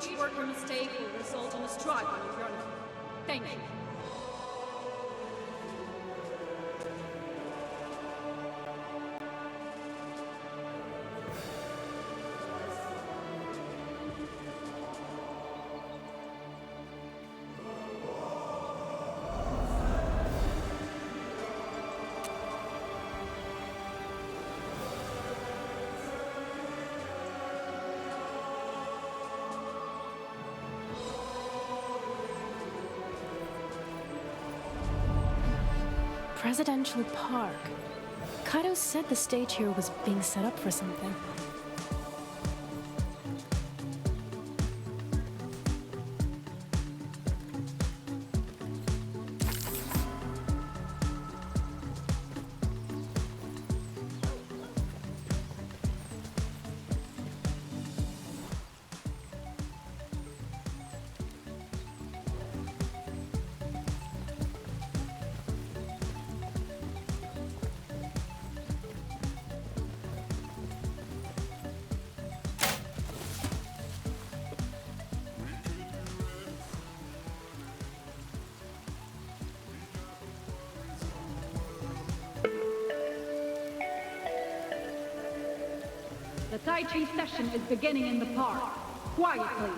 Each worker mistake will result in a stripe on your journey. Thank you. Presidential Park. Kaito said the stage here was being set up for something. The Tai Chi session is beginning in the park. Quiet, please.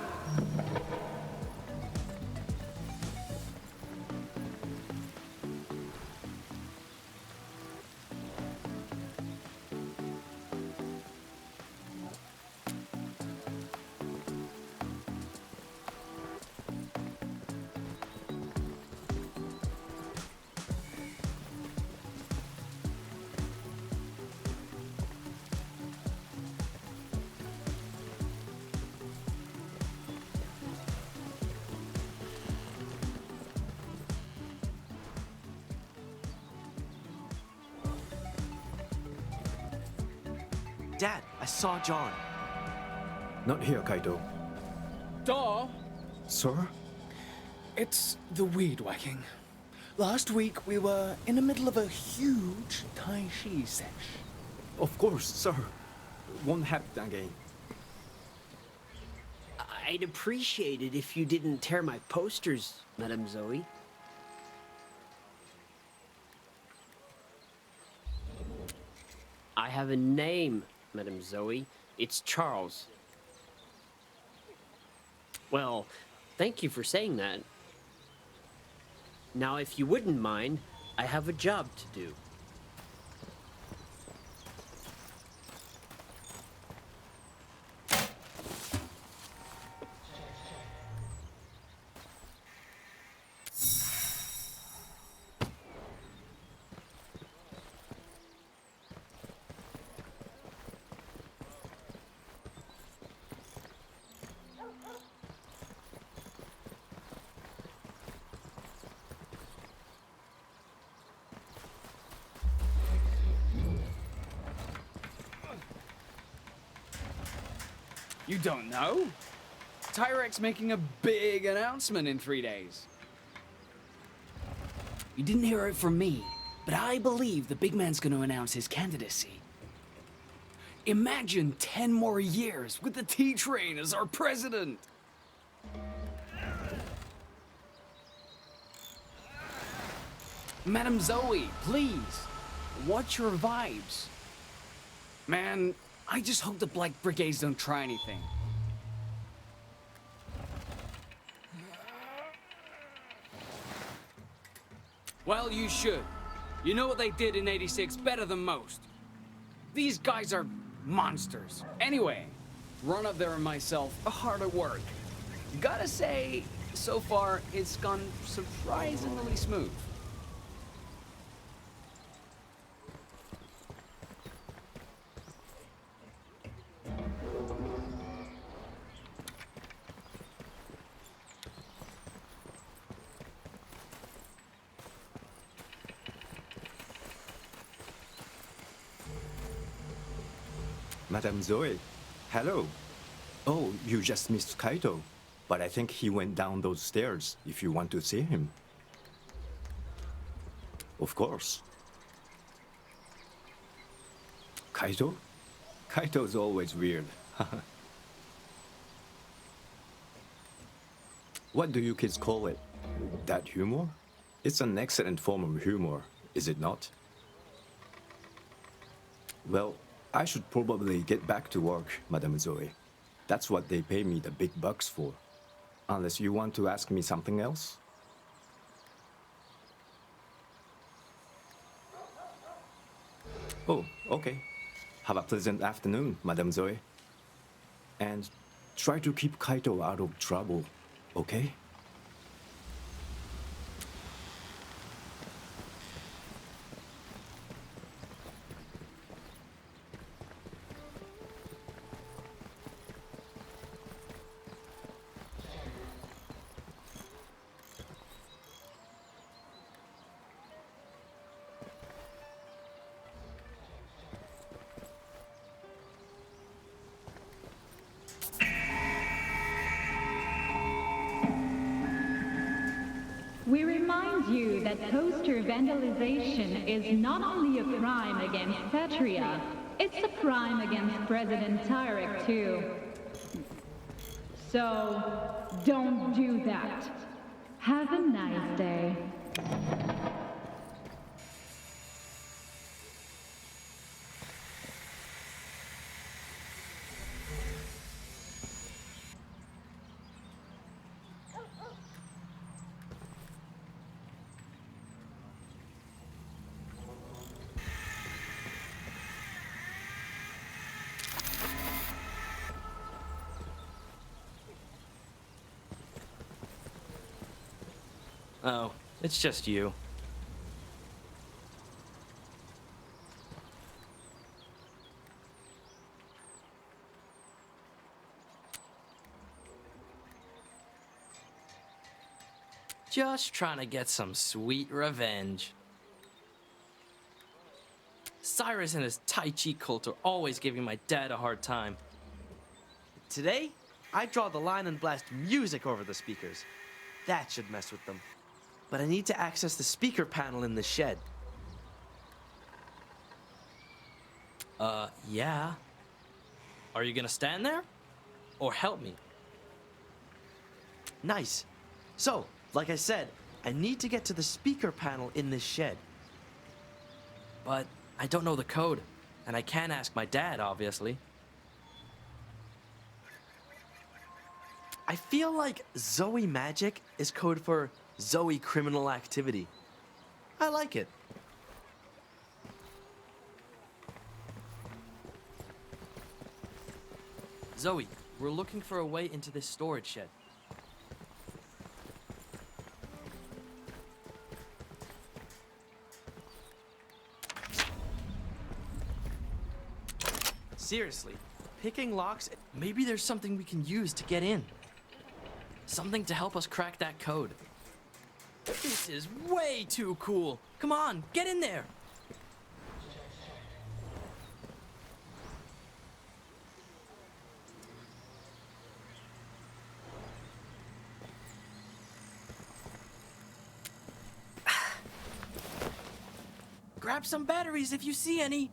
Dad, I saw John. Not here, Kaito. Daw, Sir? it's the weed whacking. Last week we were in the middle of a huge Tai Chi sesh. Of course, sir. Won't happen again. I'd appreciate it if you didn't tear my posters, Madame Zoe. I have a name, Madame Zoe. It's Charles. Well, thank you for saying that. Now, if you wouldn't mind, I have a job to do. You don't know? Tyrex making a big announcement in 3 days. You didn't hear it from me, but I believe the big man's gonna announce his candidacy. Imagine 10 more years with the T-Train as our president! Madame Zoe, please, watch your vibes. Man, I just hope the Black Brigades don't try anything. Well, you should. You know what they did in '86 better than most. These guys are monsters. Anyway, Run Up There and myself are hard at work. Gotta say, so far, it's gone surprisingly smooth. Madame Zoe, hello. Oh, you just missed Kaito. But I think he went down those stairs if you want to see him. Of course. Kaito? Kaito's always weird. What do you kids call it? That humor? It's an excellent form of humor, is it not? Well, I should probably get back to work, Madame Zoe. That's what they pay me the big bucks for. Unless you want to ask me something else? Oh, okay. Have a pleasant afternoon, Madame Zoe. And try to keep Kaito out of trouble, okay? We remind you that poster vandalization is not only a crime against Patria, it's a crime against President Tyrek too. So, don't do that. Have a nice day. Oh, it's just you. Just trying to get some sweet revenge. Cyrus and his Tai Chi cult are always giving my dad a hard time. Today, I draw the line and blast music over the speakers. That should mess with them. But I need to access the speaker panel in the shed. Yeah. Are you gonna stand there? Or help me? Nice. So, like I said, I need to get to the speaker panel in this shed. But I don't know the code, and I can't ask my dad, obviously. I feel like Zoe Magic is code for Zoe Criminal Activity. I like it. Zoe, we're looking for a way into this storage shed. Seriously, picking locks, maybe there's something we can use to get in. Something to help us crack that code. This is way too cool. Come on, get in there. Grab some batteries if you see any.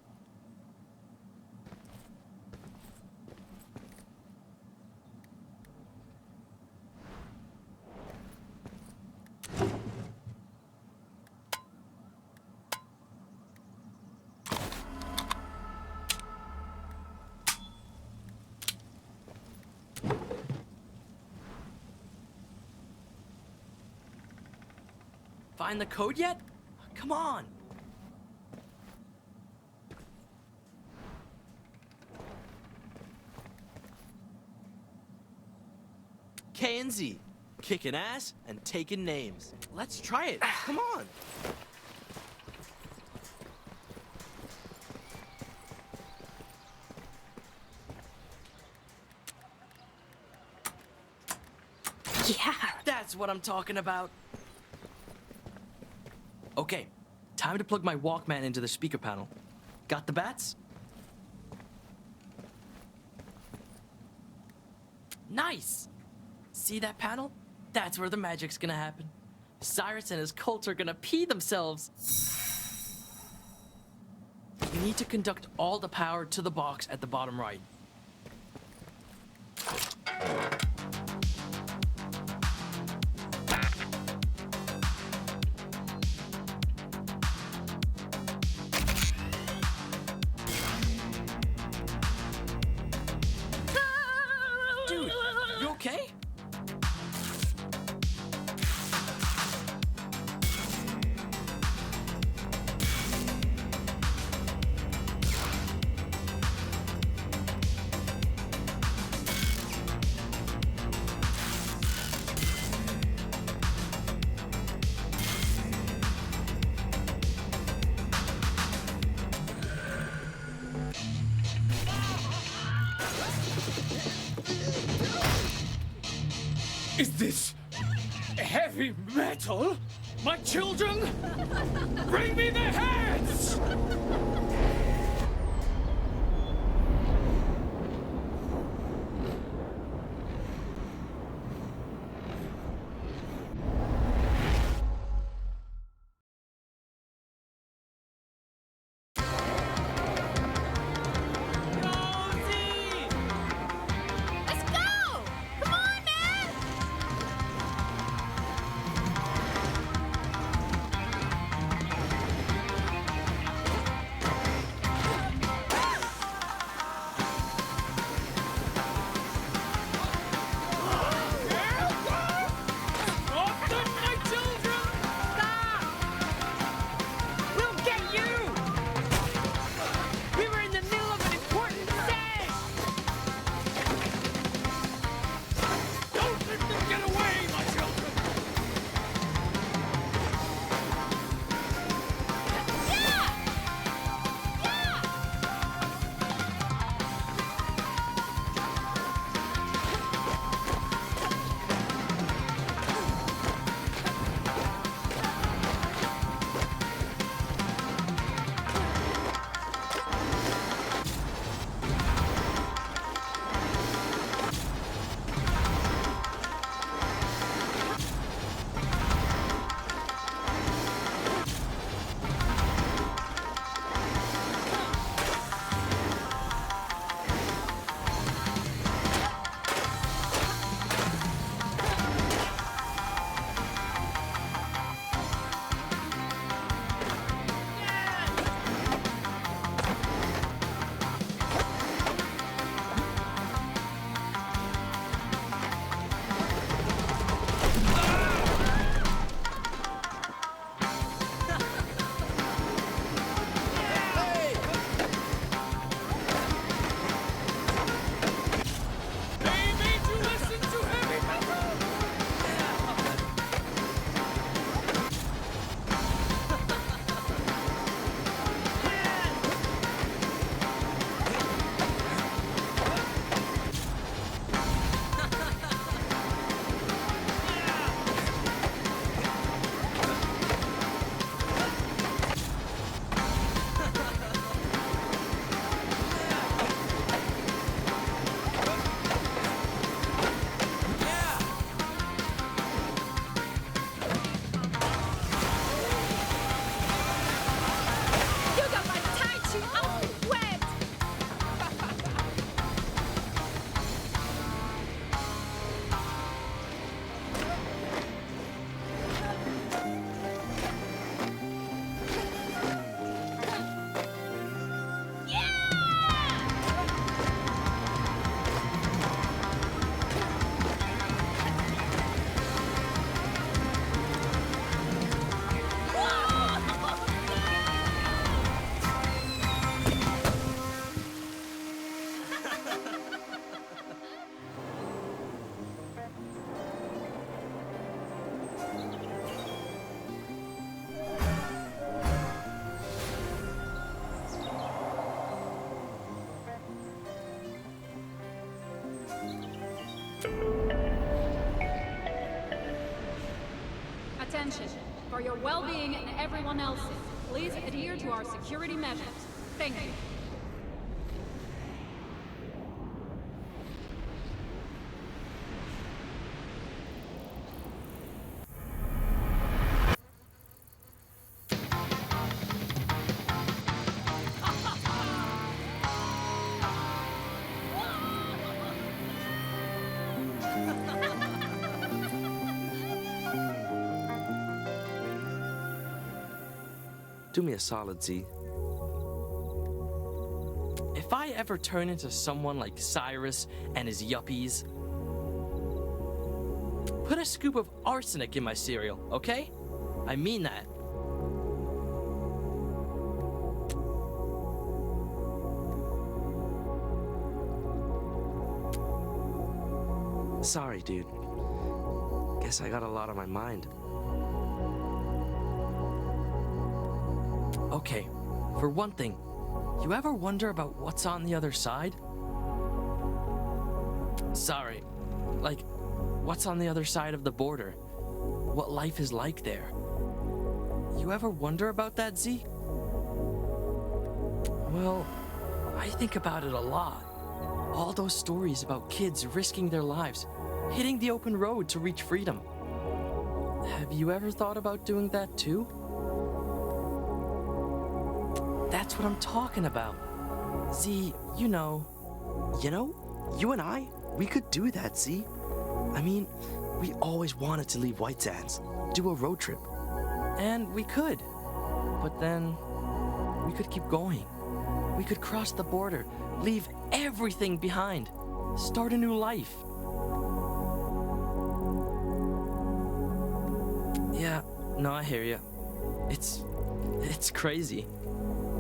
Find the code yet? Come on. K and Z, kicking ass and taking names. Let's try it. Come on. Yeah. That's what I'm talking about. Okay, time to plug my Walkman into the speaker panel. Got the bats? Nice! See that panel? That's where the magic's gonna happen. Cyrus and his cult are gonna pee themselves. We need to conduct all the power to the box at the bottom right. Is this heavy metal? My children? Bring me their heads! Let's go! Come on, man! Stop them, my children! We'll get you! We were in the middle of an important day! Don't let them get away, my children! They made you listen to heavy metal! You got my Tai Chi outfit wet! Attention. For your well-being and everyone else's, please adhere to our security measures. Thank you. Do me a solid, Z. If I ever turn into someone like Cyrus and his yuppies, put a scoop of arsenic in my cereal, okay? I mean that. Sorry, dude. Guess I got a lot on my mind. Okay, for one thing, you ever wonder about what's on the other side? Sorry, like, what's on the other side of the border, what life is like there. You ever wonder about that, Z? Well, I think about it a lot. All those stories about kids risking their lives, hitting the open road to reach freedom. Have you ever thought about doing that too? That's what I'm talking about. Z, you know. You know, you and I, we could do that, Z. I mean, we always wanted to leave White Sands, do a road trip. And we could. But then, we could keep going. We could cross the border, leave everything behind, start a new life. Yeah, no, I hear you. It's crazy.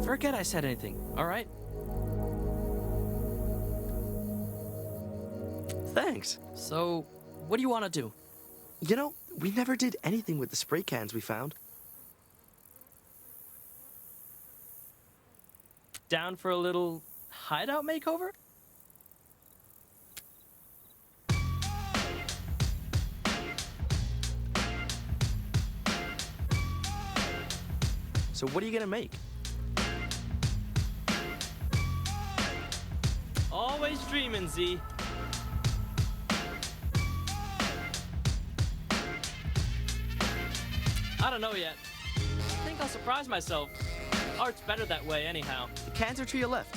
Forget I said anything, all right? Thanks. So, what do you want to do? You know, we never did anything with the spray cans we found. Down for a little hideout makeover? So what are you gonna make? Always dreaming, Z. I don't know yet. I think I'll surprise myself. Art's better that way anyhow. The cans are to your left.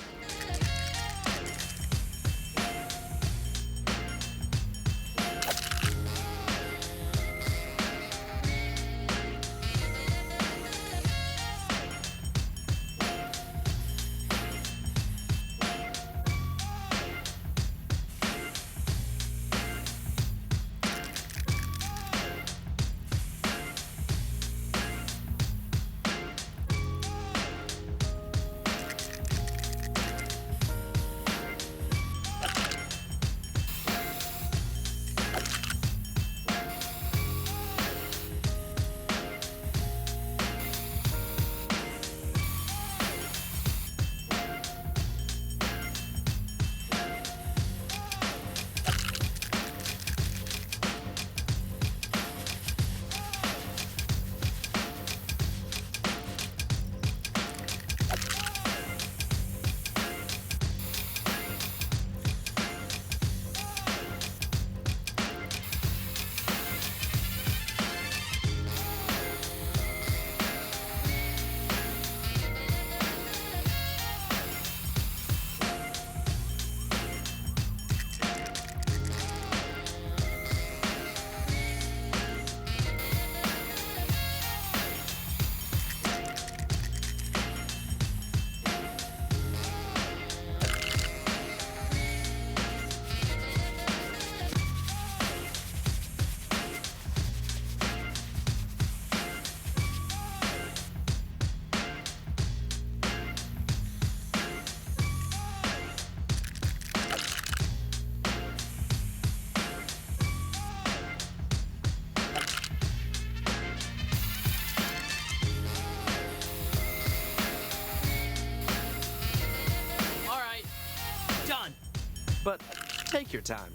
But take your time.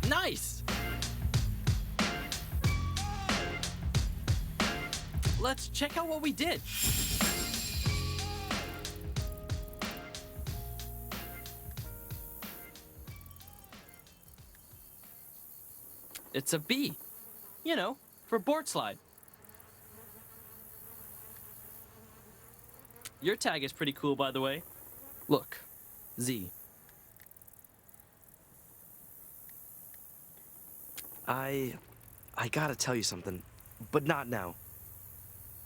Nice! Let's check out what we did. It's a B. You know, for board slide. Your tag is pretty cool, by the way. Look, Z. I gotta tell you something, but not now.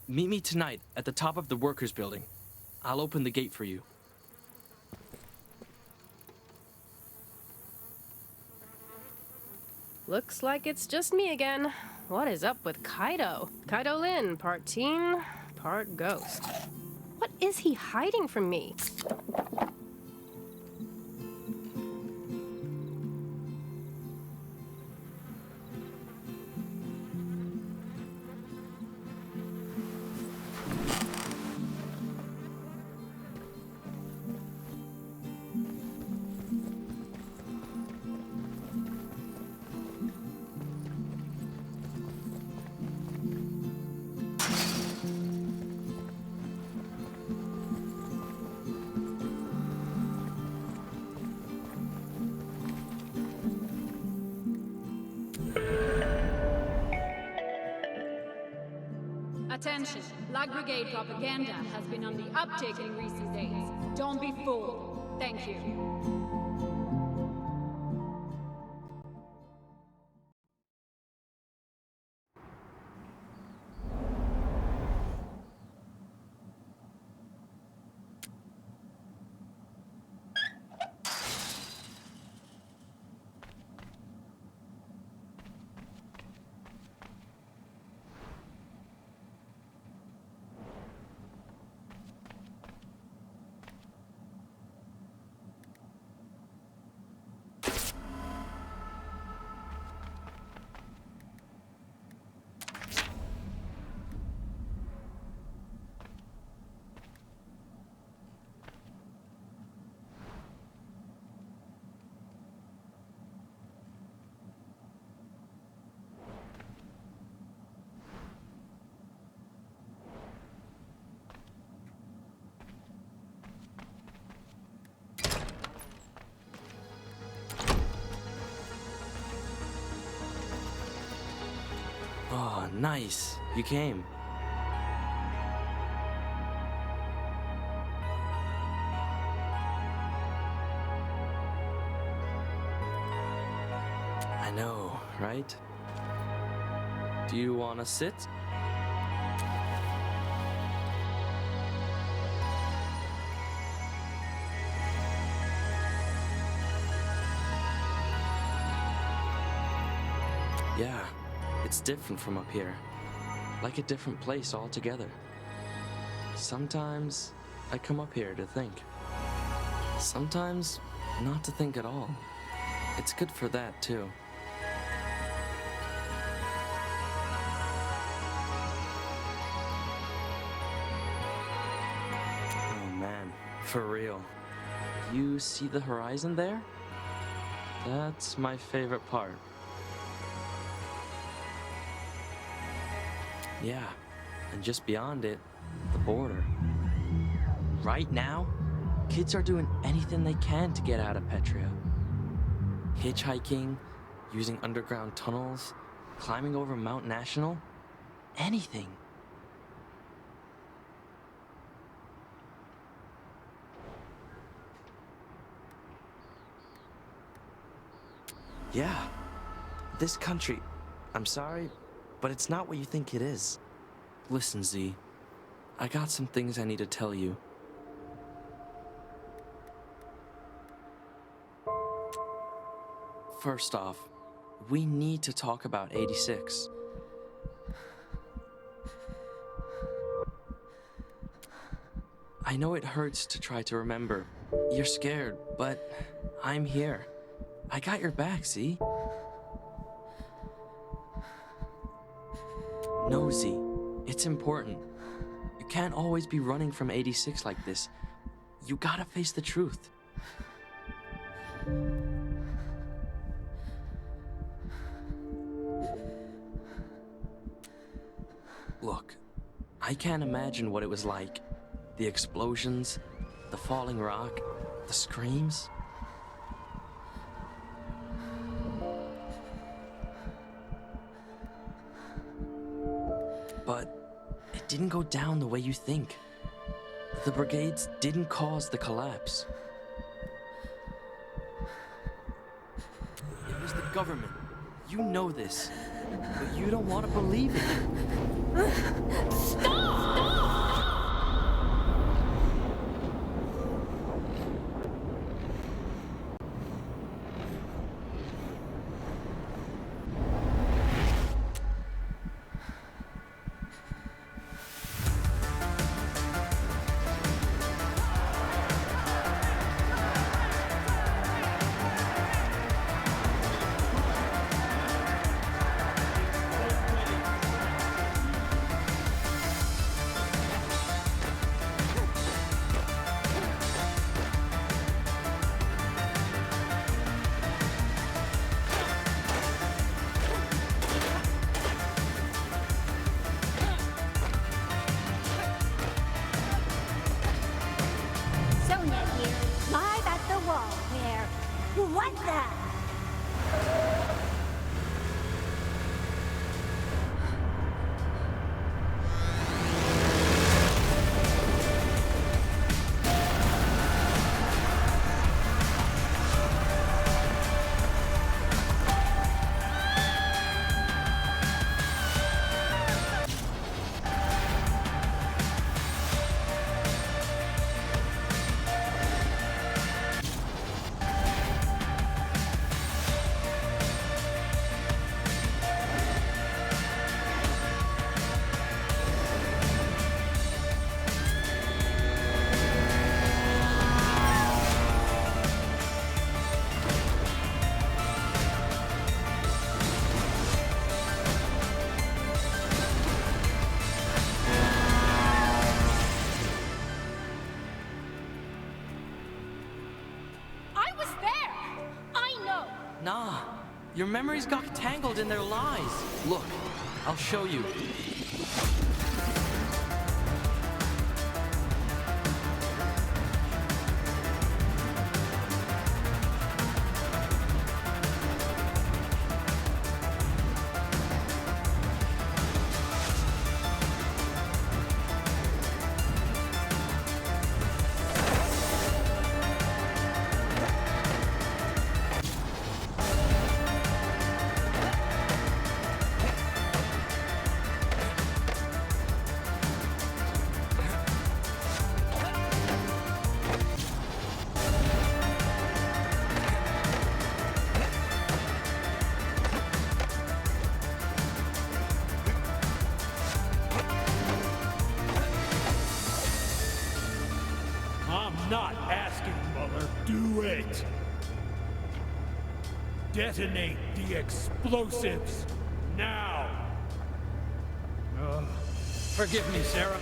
Meet me tonight at the top of the workers' building. I'll open the gate for you. Looks like it's just me again. What is up with Kaido? Kaido Lin, part teen, part ghost. What is he hiding from me? Attention! Lag Brigade propaganda has been on the uptick in recent days. Don't be fooled. Thank you. Oh, nice. You came. I know, right? Do you want to sit? Yeah, it's different from up here. Like a different place altogether. Sometimes I come up here to think. Sometimes not to think at all. It's good for that, too. Oh man, for real. You see the horizon there? That's my favorite part. Yeah, and just beyond it, the border. Right now, kids are doing anything they can to get out of Petria. Hitchhiking, using underground tunnels, climbing over Mount National, anything. Yeah, this country, I'm sorry, but it's not what you think it is. Listen, Z, I got some things I need to tell you. First off, we need to talk about 86. I know it hurts to try to remember. You're scared, but I'm here. I got your back, Z. No, Z. It's important. You can't always be running from 86 like this. You gotta face the truth. Look, I can't imagine what it was like. The explosions, the falling rock, the screams. But it didn't go down the way you think. The brigades didn't cause the collapse. It was the government. You know this, but you don't want to believe it. Stop! What the? Your memories got tangled in their lies. Look, I'll show you. I'm not asking, Muller. Do it! Detonate the explosives! Now! Forgive me, Sarah.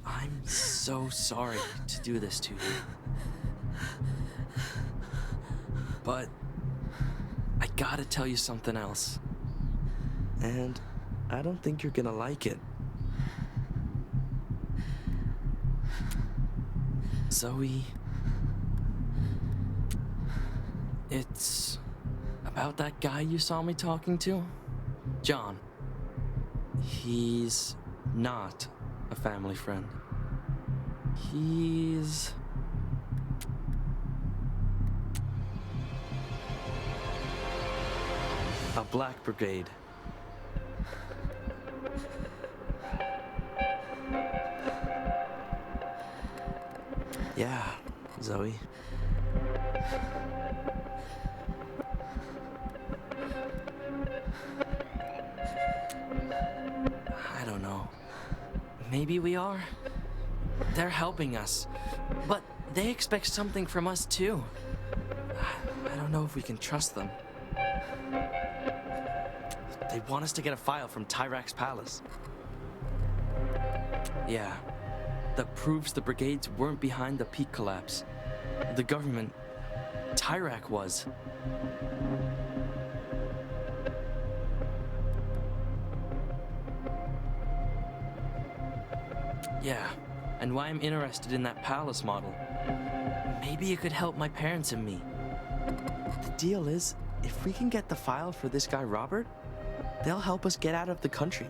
I'm so sorry to do this to you. But I gotta tell you something else. And I don't think you're gonna like it. Zoe, it's about that guy you saw me talking to, John. He's not a family friend. He's... a Black Brigade. Yeah, Zoe. I don't know. Maybe we are. They're helping us, but they expect something from us too. I don't know if we can trust them. They want us to get a file from Tyrak's palace. Yeah, that proves the brigades weren't behind the peak collapse. The government, Tyrak was. Yeah, and why I'm interested in that palace model. Maybe it could help my parents and me. The deal is, if we can get the file for this guy Robert, they'll help us get out of the country.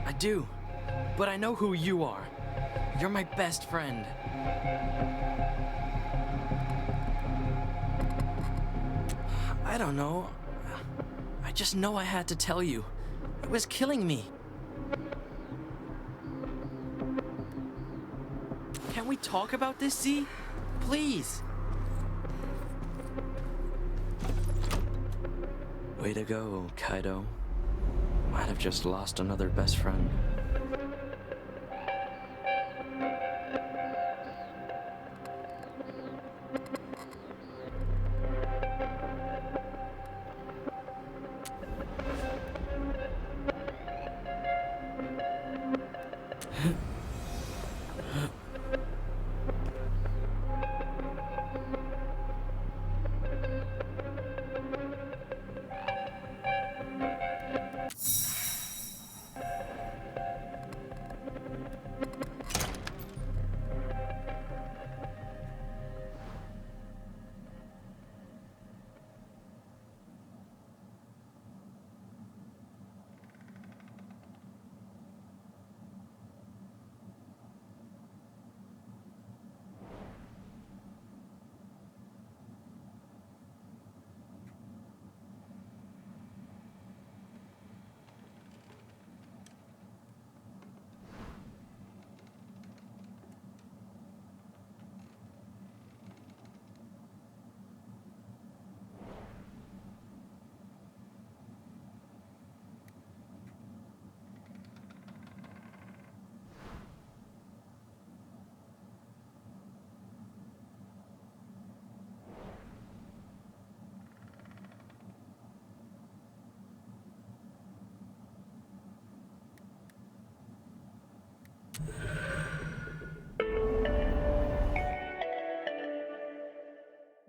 I do, but I know who you are. You're my best friend. I don't know. I just know I had to tell you. It was killing me. Can we talk about this, Z? Please. Way to go, Kaido. Might have just lost another best friend.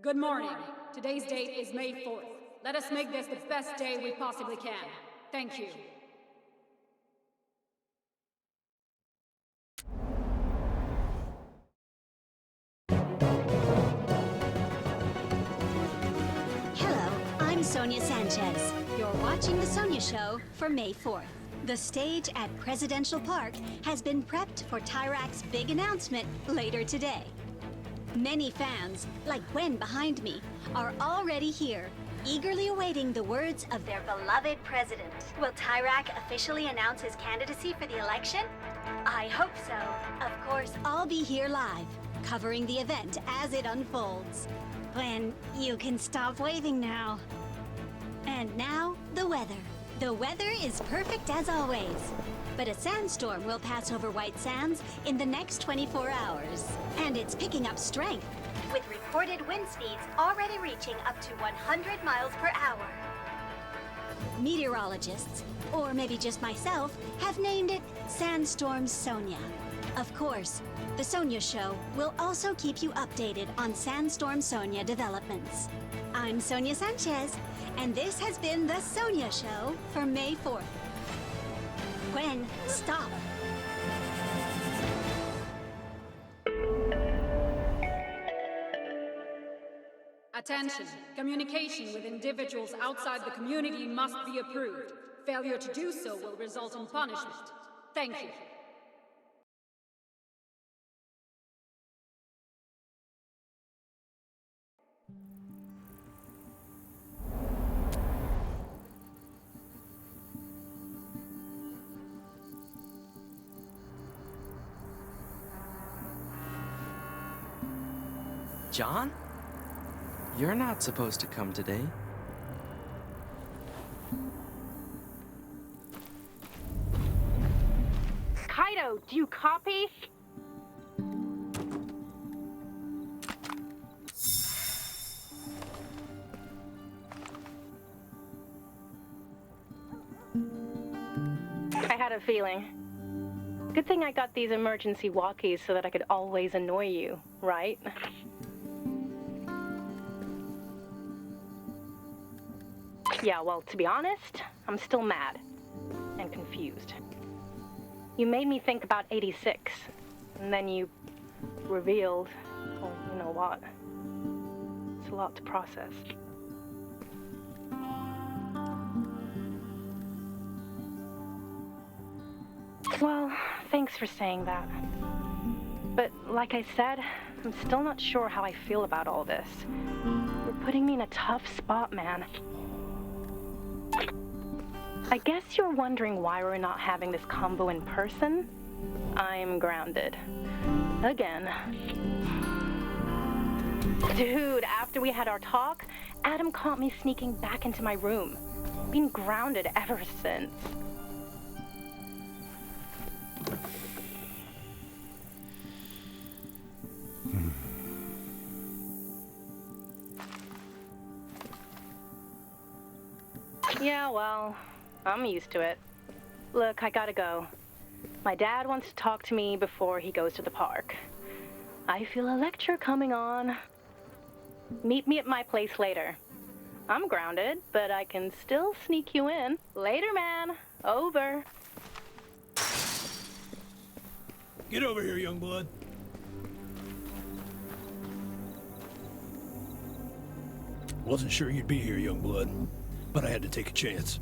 Good morning. Today's date is May 4th. Let us make this the best day we possibly can. Thank you. Hello, I'm Sonia Sanchez. You're watching The Sonia Show for May 4th. The stage at Presidential Park has been prepped for Tyrak's big announcement later today. Many fans, like Gwen behind me, are already here, eagerly awaiting the words of their beloved president. Will Tyrak officially announce his candidacy for the election? I hope so. Of course, I'll be here live, covering the event as it unfolds. Gwen, you can stop waving now. And now, the weather. The weather is perfect as always. But a sandstorm will pass over White Sands in the next 24 hours. And it's picking up strength, with reported wind speeds already reaching up to 100 miles per hour. Meteorologists, or maybe just myself, have named it Sandstorm Sonia. Of course, The Sonia Show will also keep you updated on Sandstorm Sonia developments. I'm Sonia Sanchez, and this has been The Sonia Show for May 4th. Gwen, stop. Attention. Communication with individuals outside the community must be approved. Failure to do so will result in punishment. Thank you. John? You're not supposed to come today. Kaido, do you copy? I had a feeling. Good thing I got these emergency walkies so that I could always annoy you, right? Yeah, well, to be honest, I'm still mad and confused. You made me think about 86, and then you revealed, well, you know what? It's a lot to process. Well, thanks for saying that. But like I said, I'm still not sure how I feel about all this. You're putting me in a tough spot, man. I guess you're wondering why we're not having this combo in person? I'm grounded. Again. Dude, after we had our talk, Adam caught me sneaking back into my room. Been grounded ever since. Yeah, well, I'm used to it. Look, I gotta go. My dad wants to talk to me before he goes to the park. I feel a lecture coming on. Meet me at my place later. I'm grounded, but I can still sneak you in. Later, man. Over. Get over here, young blood. Wasn't sure you'd be here, young blood, but I had to take a chance.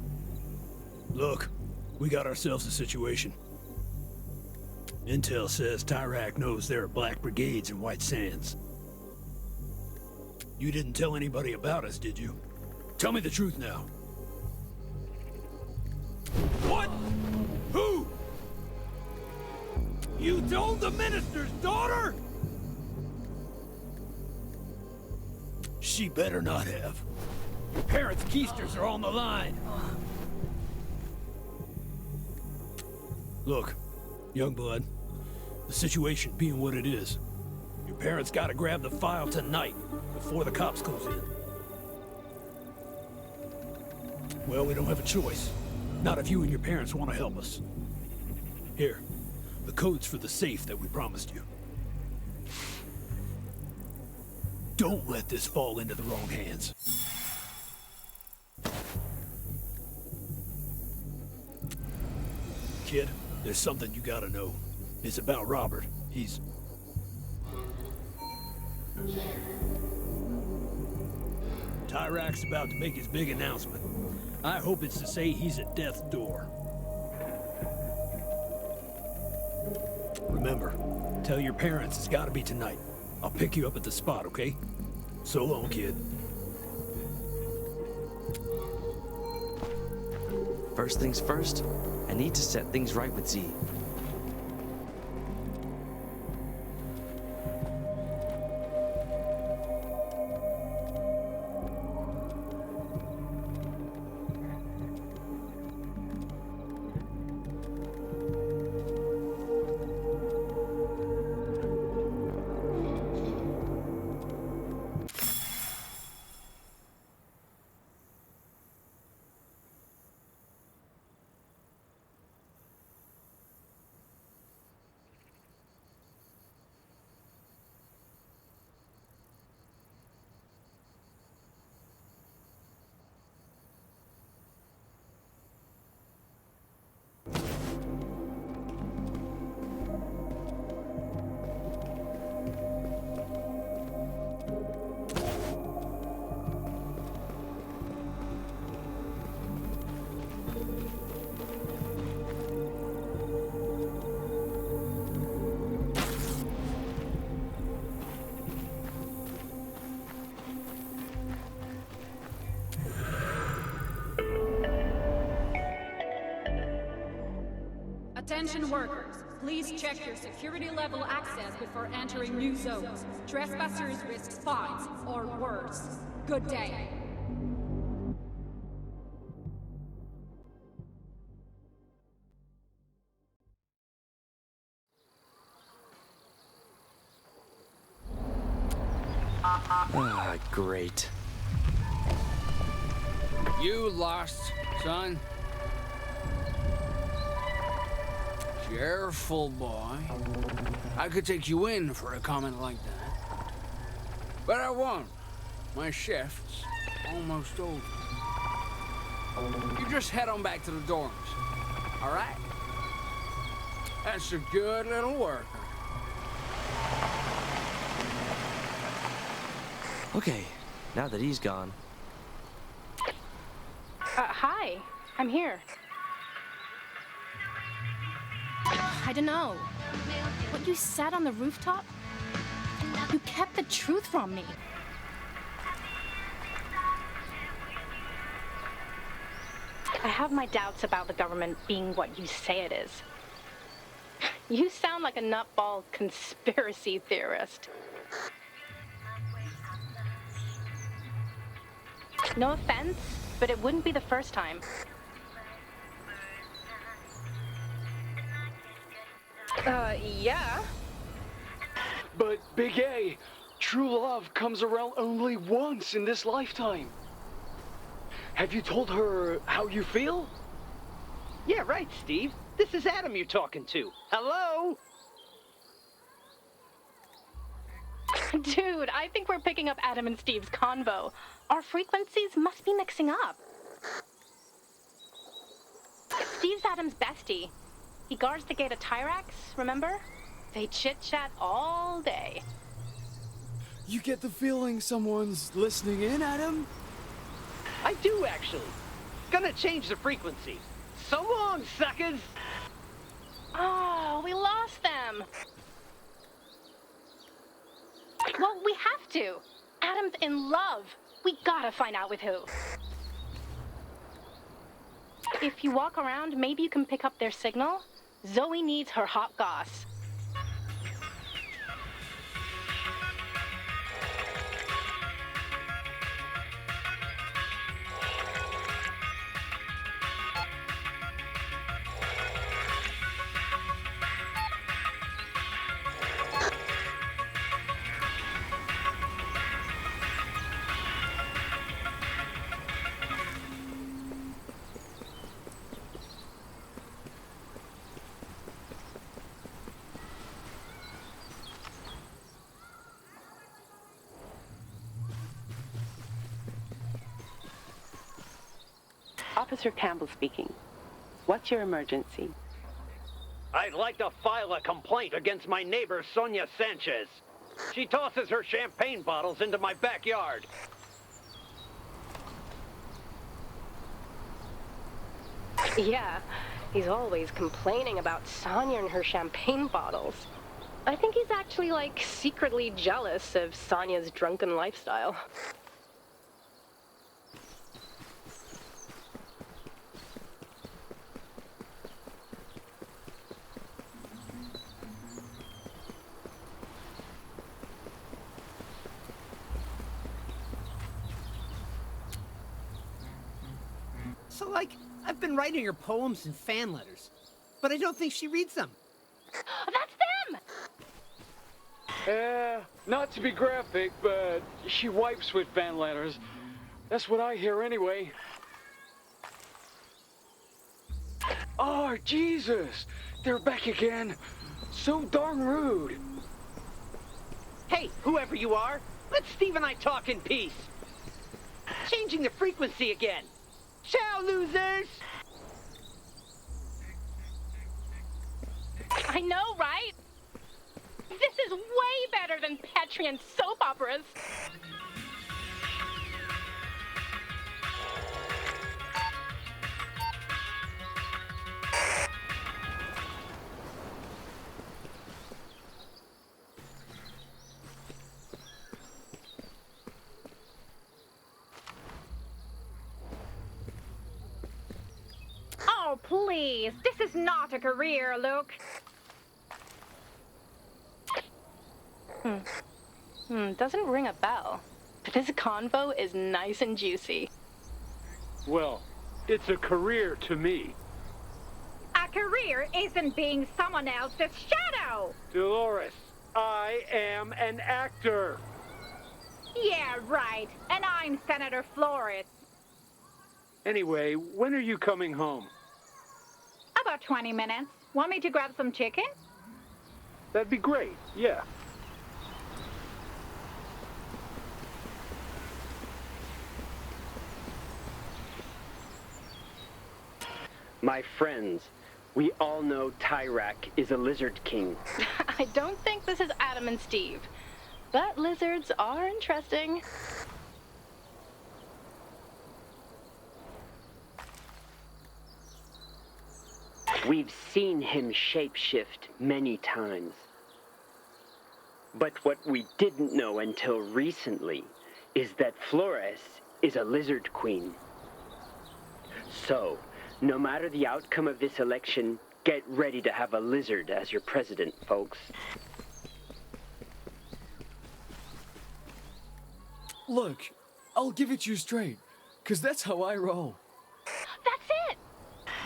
Look, we got ourselves a situation. Intel says Tyrak knows there are black brigades in White Sands. You didn't tell anybody about us, did you? Tell me the truth now. What? Who? You told the minister's daughter? She better not have. Your parents' keisters are on the line. Look, young blood, the situation being what it is, your parents gotta grab the file tonight before the cops goes in. Well, we don't have a choice. Not if you and your parents want to help us. Here, the codes for the safe that we promised you. Don't let this fall into the wrong hands. Kid, there's something you gotta know. It's about Robert. He's... Tyrak's about to make his big announcement. I hope it's to say he's at death's door. Remember, tell your parents it's gotta be tonight. I'll pick you up at the spot, okay? So long, kid. First things first, I need to set things right with Z. Attention workers, please check your security level access before entering new zones. Trespassers risk fines or worse. Good day. Ah, great. You lost, son. Careful, boy. I could take you in for a comment like that. But I won't. My shift's almost over. You just head on back to the dorms. All right? That's a good little worker. Okay, now that he's gone. Hi. I'm here. I don't know. What you said on the rooftop? You kept the truth from me. I have my doubts about the government being what you say it is. You sound like a nutball conspiracy theorist. No offense, but it wouldn't be the first time. Yeah. But, Big A, true love comes around only once in this lifetime. Have you told her how you feel? Yeah, right, Steve. This is Adam you're talking to. Hello? Dude, I think we're picking up Adam and Steve's convo. Our frequencies must be mixing up. Steve's Adam's bestie. He guards the gate at Tyrax, remember? They chit-chat all day. You get the feeling someone's listening in, Adam? I do, actually. Gonna change the frequency. So long, suckers! Oh, we lost them. Well, we have to. Adam's in love. We gotta find out with who. If you walk around, maybe you can pick up their signal. Zoe needs her hot goss. Officer Campbell speaking. What's your emergency? I'd like to file a complaint against my neighbor, Sonia Sanchez. She tosses her champagne bottles into my backyard. Yeah, he's always complaining about Sonya and her champagne bottles. I think he's actually, like, secretly jealous of Sonya's drunken lifestyle. So, like, I've been writing her poems and fan letters, but I don't think she reads them. That's them! Not to be graphic, but she wipes with fan letters. That's what I hear anyway. Oh, Jesus! They're back again. So darn rude. Hey, whoever you are, let Steve and I talk in peace. Changing the frequency again. Ciao, losers! I know, right? This is way better than Petrian soap operas. Oh, please. This is not a career, Luke. Doesn't ring a bell. But this convo is nice and juicy. Well, it's a career to me. A career isn't being someone else's shadow. Dolores, I am an actor. Yeah, right. And I'm Senator Flores. Anyway, when are you coming home? About 20 minutes. Want me to grab some chicken? That'd be great, yeah. My friends, we all know Tyrak is a lizard king. I don't think this is Adam and Steve, but lizards are interesting. We've seen him shapeshift many times. But what we didn't know until recently is that Flores is a lizard queen. So, no matter the outcome of this election, get ready to have a lizard as your president, folks. Look, I'll give it to you straight, 'cause that's how I roll. That's it!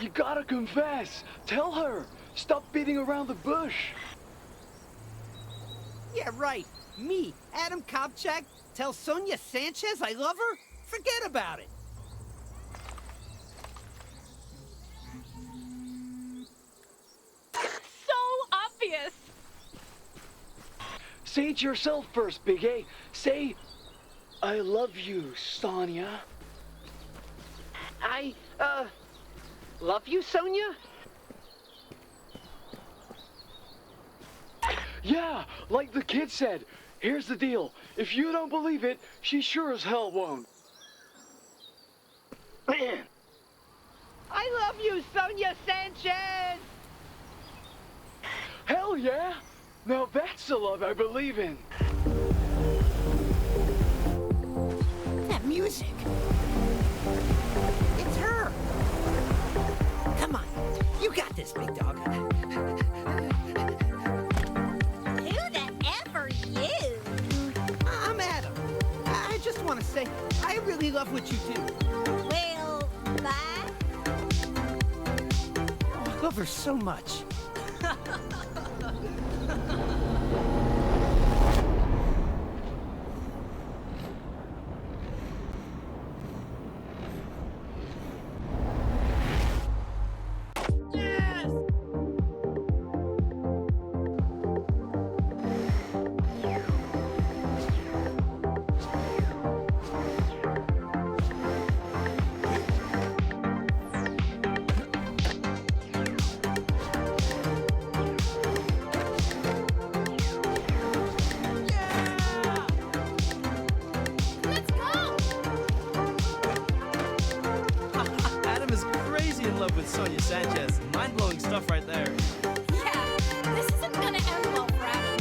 You gotta confess. Tell her. Stop beating around the bush. Yeah, right. Me, Adam Kopchak, tell Sonia Sanchez I love her? Forget about it. So obvious! Say it yourself first, Big A. Say, I love you, Sonia. I, love you, Sonia? Yeah, like the kid said. Here's the deal. If you don't believe it, she sure as hell won't. I love you, Sonia Sanchez! Hell yeah! Now that's the love I believe in. That music. It's her. Come on. You got this, big dog. Who the F are you? I'm Adam. I just want to say, I really love what you do. Well, bye. Oh, I love her so much. With Sonia Sanchez. Mind-blowing stuff right there. Yeah, this isn't gonna end well for Adam.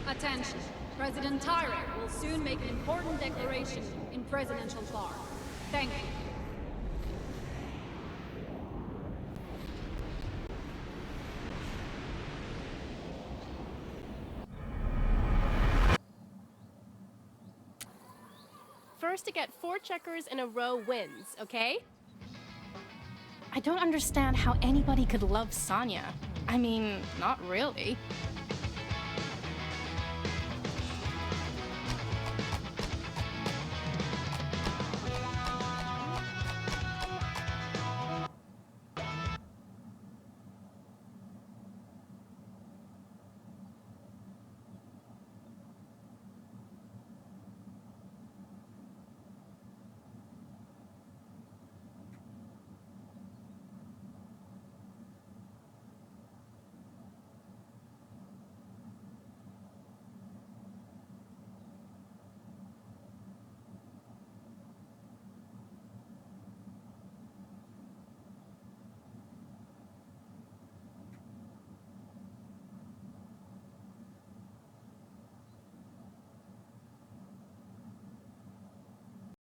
Attention. President Tyrek will soon make an important declaration in Presidential Park. Thank you. First to get 4 checkers in a row wins, okay? I don't understand how anybody could love Sonya. I mean, not really.